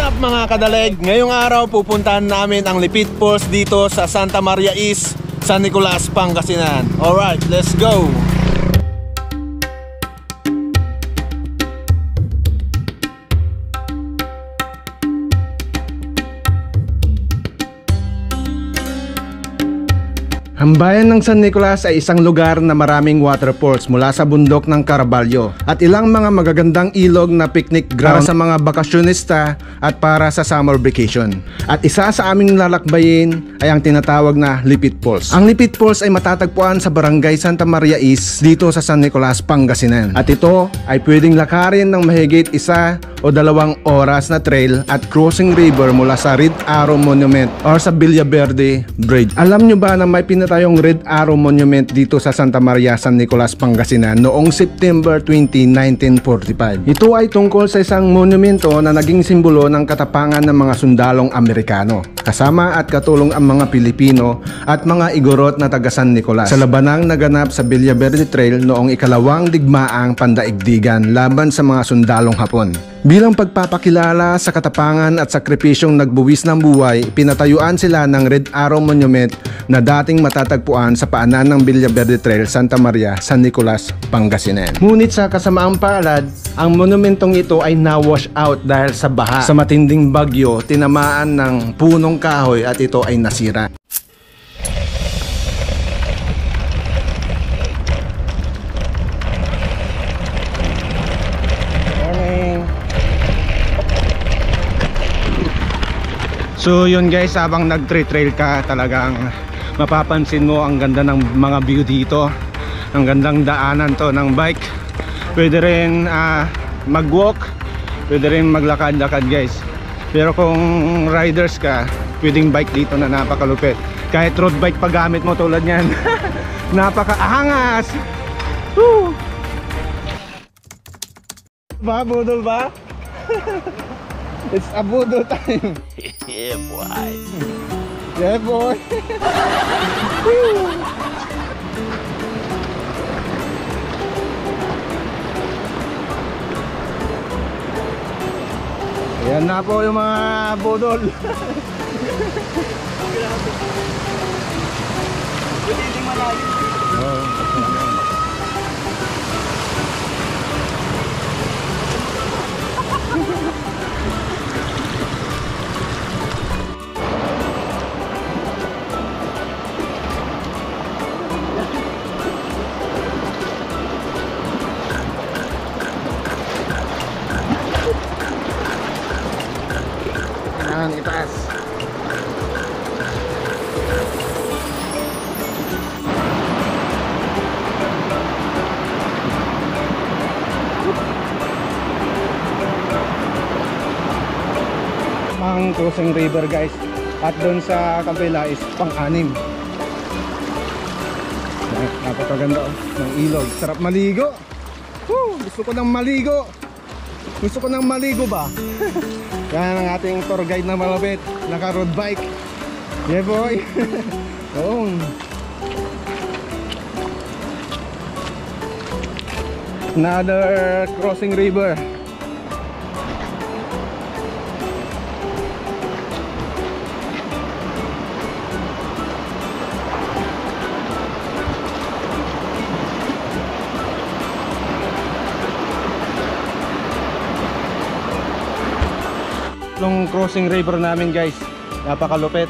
up mga kadaleg? Ngayong araw pupuntahan namin ang Lipit Falls dito sa Santa Maria East, San Nicolas, Pangasinan. Alright, let's go! Ang bayan ng San Nicolas ay isang lugar na maraming waterfalls mula sa bundok ng Caraballo at ilang mga magagandang ilog na picnic ground para sa mga bakasyonista at para sa summer vacation. At isa sa aming lalakbayin ay ang tinatawag na Lipit Falls. Ang Lipit Falls ay matatagpuan sa Barangay Santa Maria East dito sa San Nicolas, Pangasinan. At ito ay pwedeng lakarin ng mahigit 1 o 2 oras na trail at crossing river mula sa Red Arrow Monument or sa Villaverde Bridge. Alam nyo ba na may tayong Red Arrow Monument dito sa Santa Maria, San Nicolas, Pangasinan noong September 20, 1945. Ito ay tungkol sa isang monumento na naging simbolo ng katapangan ng mga sundalong Amerikano, kasama at katulong ang mga Pilipino at mga Igorot na taga San Nicolas sa labanang naganap sa Villaverde Trail noong ikalawang digmaang pandaigdigan laban sa mga sundalong Hapon. Bilang pagpapakilala sa katapangan at sakripisyong nagbuwis ng buhay, pinatayuan sila ng Red Arrow Monument na dating matatagpuan sa paanan ng Villaverde Trail, Santa Maria, San Nicolas, Pangasinan. Ngunit sa kasamaang palad, ang monumentong ito ay na-wash out dahil sa baha. Sa matinding bagyo, tinamaan ng punong kahoy at ito ay nasira. So yun guys, habang nag-trail ka talagang mapapansin mo ang ganda ng mga view dito. Ang gandang daanan to ng bike. Pwede rin mag-walk, pwede rin maglakad-lakad guys. Pero kung riders ka, pwedeng bike dito na napakalupit. Kahit road bike pa gamit mo tulad nyan. Napakaangas! Woo! Ba, budol ba? It's a budol time. Yeah, boy. Yeah, boy. Ayan na po yung mga budol. Pwede malalim. Itaas. Ang crossing river guys, at doon sa kabila is pang-anim. Napakaganda ng ilog, sarap maligo. Gusto ko ng maligo. Gusto ko ng maligo ba? Yan ang ating tour guide na malapit, naka road bike. Yeah boy. Another crossing river. Yung crossing river namin guys, napakalupit.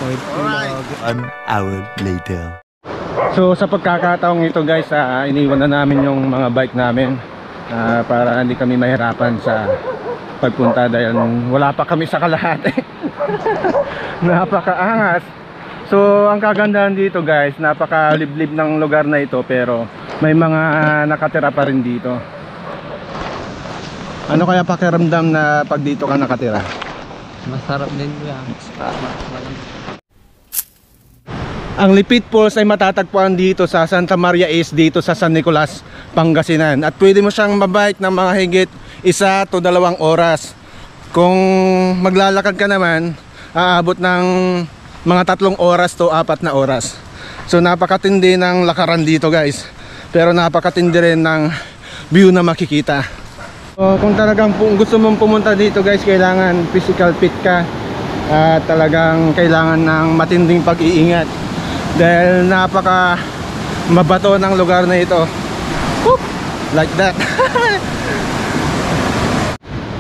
Alright. 1 hour later. So sa pagkakataong ito guys, iniwan na namin yung mga bike namin para hindi kami mahirapan sa pagpunta dahil wala pa kami sa kalahati. Napakaangas. So ang kagandahan dito guys, napakaliblib ng lugar na ito, pero may mga nakatira pa rin dito. Ano kaya pakiramdam na pag dito ka nakatira? Masarap din yan. Ang Lipit Falls ay matatagpuan dito sa Santa Maria East, dito sa San Nicolas, Pangasinan. At pwede mo siyang mabike ng mga higit 1 to 2 oras. Kung maglalakad ka naman, aabot ng mga 3 oras to 4 na oras. So napakatindi ng lakaran dito guys, pero napakatindi rin ng view na makikita. So, kung talagang gusto mong pumunta dito guys, kailangan physical fit ka at talagang kailangan ng matinding pag-iingat dahil napaka mabato ng lugar na ito. Whoop! Like that.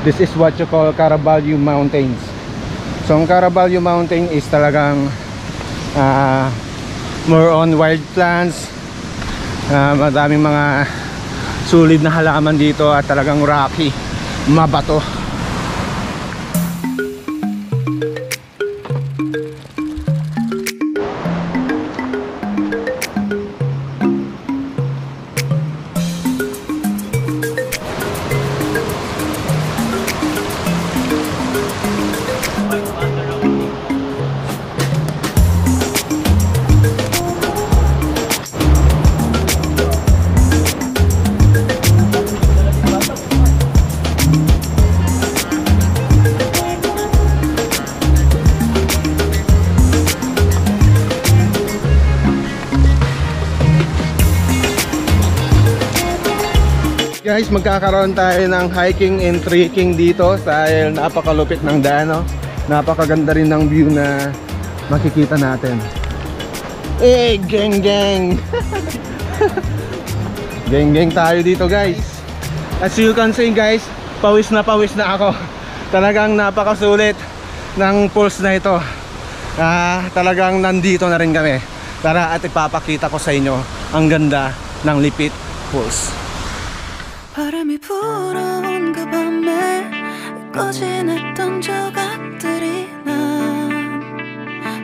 This is what you call Caraballo Mountains. So ang Caraballo Mountain is talagang more on wild plants, madaming mga sulid na halaman dito at talagang rocky, mabato. Guys, magkakaroon tayo ng hiking and trekking dito dahil napakalupit ng daan, no? Napakaganda rin ng view na makikita natin. Eh, gang gang. Gang gang tayo dito guys. As you can see guys, pawis na ako. Talagang napakasulit ng falls na ito. Talagang nandito na rin kami. Tara at ipapakita ko sa inyo ang ganda ng Lipit Falls. 바람이 불어온 그 밤에 꺼진했던 조각들이 난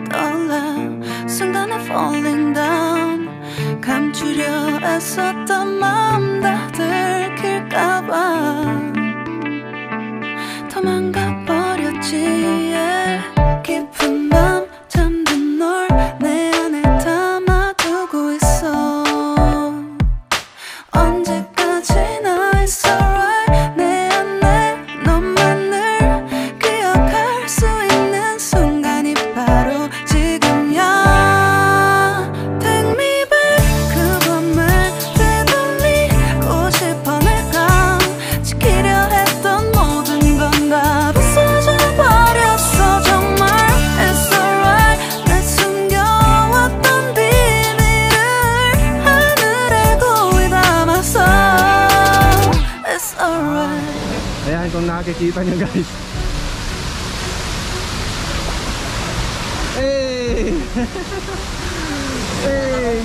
떠올라 순간에 falling down 감추려 애썼던 마음 다 들킬까봐 도망가 버렸지 yeah. 깊은 밤 잠든 널 내 안에 담아두고 있어 언제까지나 It's alright 내 안에 너만을 기억할 수 있는 순간이 바로 지금이야 Take me back 그 밤을 되돌리고 싶어 내가 지키려 했던 모든 건 다 부서져 버렸어 정말 It's alright 내 숨겨왔던 비밀을 하늘에 고이 담았어 It's alright. Ayan, kung nakikita nyo guys. Hey! Hey!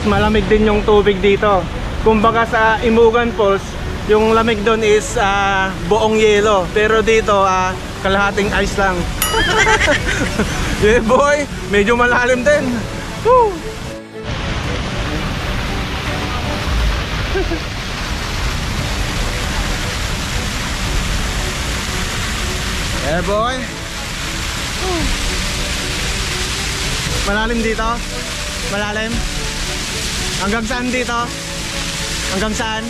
Malamig din yung tubig dito. Kumbaga sa Imugan Falls, yung lamig doon is buong yelo. Pero dito, kalahating ice lang. Yeah boy, medyo malalim din. Woo! Yeah boy. Woo! Malalim dito? Malalim? Hanggang saan dito? Hanggang saan?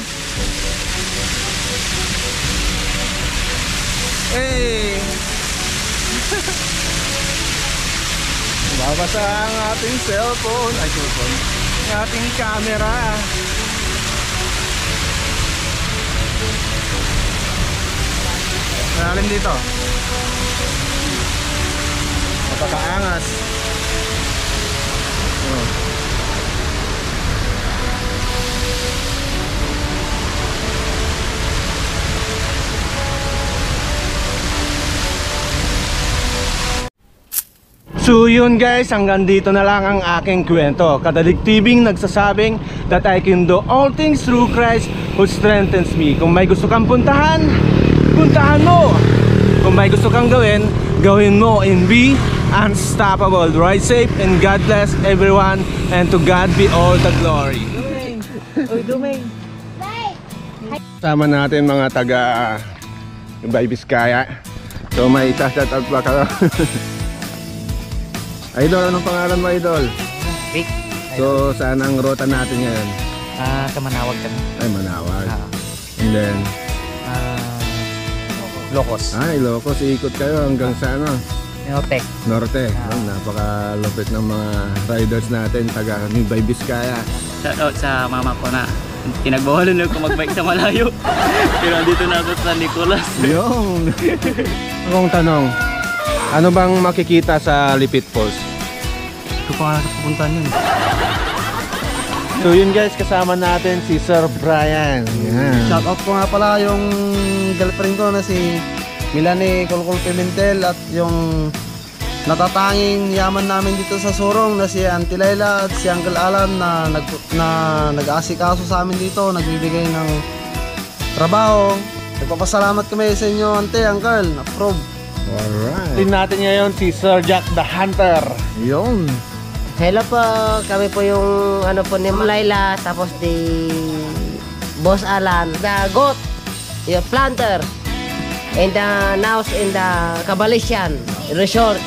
Hey! Babasa ang ating cellphone. Ay, cellphone. Ang ating camera. Malalim dito. Napakaangas. So yun guys, hanggang dito na lang ang aking kwento. Kadaligtibing nagsasabing that I can do all things through Christ who strengthens me. Kung may gusto kang puntahan, puntahan mo. Kung may gusto kang gawin, gawin mo, and be unstoppable. Ride safe and God bless everyone, and to God be all the glory. Sama natin mga taga Bay Vizcaya. So may isa-shoutout ba kayo? Idol, anong pangalan mo, Idol? Rick. So saan ang ruta natin ngayon? Sa Manawag kami. Ay, Manawag. And then Locos. Ilocos, ikot kayo hanggang sa ano? Norte. Norte. Napakalupit ng mga riders natin taga Bay Vizcaya. Shoutout sa mama ko na pinagbawalan ko magbike sa malayo. Pero andito na ako sa Nicolas. Yung akong tanong, ano bang makikita sa Lipit Falls? Ito pa nakapuntahan yun. So yun guys, kasama natin si Sir Brian. Yan. Shoutout ko nga pala yung girlfriend ko na si Milani Kulkul Pimentel at yung natatanging yaman namin dito sa Sorong na si Auntie Laila at si Uncle Alan na nag-aasikaso sa amin dito, nagbibigay ng trabaho. Nagpapasalamat kami sa inyo, Auntie, Uncle. Approve. Alright. Tin natin ngayon si Sir Jack the Hunter. Yun. Hello po, kami po yung ano po ni Laila, tapos di Boss Alan, the goat, yung planter, and the now in the Cabalisian Resort.